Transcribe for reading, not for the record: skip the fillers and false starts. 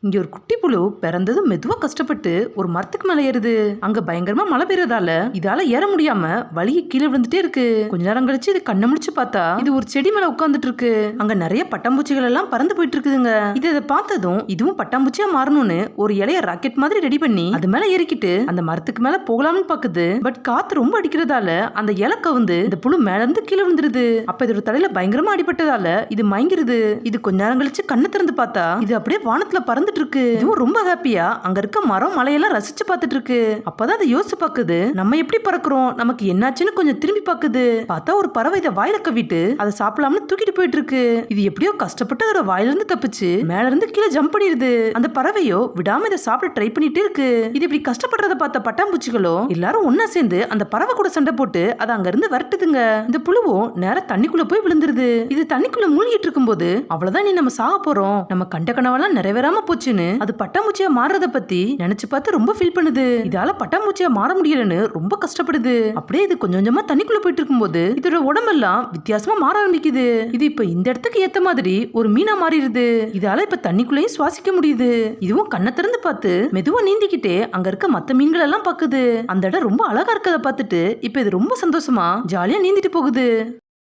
இங்க ஒரு குட்டி புழு பிறந்ததும் மெதுவா கஷ்டப்பட்டு ஒரு மரத்துக்கு மேல ஏறுது. அங்க பயங்கரமா மழை பெய்யறதால இதால ஏற முடியாம வலிய கீழே விழுந்துட்டே இருக்கு. கொஞ்ச நேரம் கழிச்சு இது கண்ணை முடிச்சு பார்த்தா இது ஒரு செடி மேல உட்கார்ந்துட்டு இருக்கு. அங்க நிறைய பட்டாம்பூச்சிகள் எல்லாம் பறந்து போயிட்டு இருக்குதுங்க. இதை பார்த்ததும் இதுவும் பட்டாம்பூச்சியா மாறணும்னு ஒரு இலைய ராக்கெட் மாதிரி ரெடி பண்ணி அது மேல ஏறிக்கிட்டு அந்த மரத்துக்கு மேல போகலாம்னு பாக்குது. பட் காத்து ரொம்ப அடிக்கிறதால அந்த இலை கவுந்து இந்த புழு மேல இருந்து கீழே விழுந்துருது. அப்ப இதோட தலையில பயங்கரமா அடிபட்டதால இது மயங்கிருது. இது கொஞ்ச நேரம் கழிச்சு கண்ணை திறந்து பார்த்தா இது அப்படியே வானத்துல பறந்துட்டு இருக்கு. இதுவும் ரொம்ப ஹாப்பியா அங்க இருக்க மரம் மலையெல்லாம் ரசிச்சு பார்த்துட்டு இருக்கு. அப்பதான் அதை யோசிச்சு பாக்குது, நம்ம எப்படி பறக்குறோம், நமக்கு என்னாச்சுன்னு கொஞ்சம் திரும்பி பாக்குது. பார்த்தா ஒரு பறவை இதை வாயில கவிட்டு அதை சாப்பிடலாம்னு தூக்கிட்டு போயிட்டு இருக்கு. இது எப்படியோ கஷ்டப்பட்டு அதோட வாயில இருந்து தப்பிச்சு மேல இருந்து கீழே ஜம்ப் பண்ணிடுது. அந்த பறவையோ விடாம இதை சாப்பிட ட்ரை பண்ணிட்டே இருக்கு. இது இப்படி கஷ்டப்படுறத பார்த்த பட்டாம்பூச்சிகளோ எல்லாரும் ஒன்னா சேர்ந்து அந்த பறவை கூட சண்டை போட்டு அதை அங்க இருந்து வரட்டுதுங்க. இந்த புழுவும் நேர தண்ணிக்குள்ள போய் விழுந்துருது. இது தண்ணிக்குள்ள மூழ்கிட்டு இருக்கும் போது அவ்வளவுதான், நீ நம்ம சாக போறோம், நம்ம கண்ட கனவெல்லாம் நிறைவேறாம போச்சுன்னு அது பட்டாம்பூச்சியா மாறத பத்தி நினைச்சு பார்த்து ரொம்ப ஃபீல் பண்ணுது. இதால பட்டாம்பூச்சியா மாற முடியலன்னு ரொம்ப கஷ்டப்படுது. அப்படியே இது கொஞ்சம் கொஞ்சமா தண்ணிக்குள்ள போயிட்டு இருக்கும்போது இதோட உடம்பெல்லாம் வித்தியாசமா மாற ஆரம்பிக்குது. இது இப்ப இந்த இடத்துக்கு ஏத்த மாதிரி ஒரு மீனா மாறிடுது. இதால இப்ப தண்ணிக்குள்ளேயும் சுவாசிக்க முடியுது. இதுவும் கண்ணை திறந்து பார்த்து மெதுவா நீந்திக்கிட்டே அங்க இருக்க மத்த மீன்கள் எல்லாம் பாக்குது. அந்த இடம் ரொம்ப அழகா இருக்கதை பார்த்துட்டு இப்ப இது ரொம்ப சந்தோஷமா ஜாலியா நீந்திட்டு போகுது.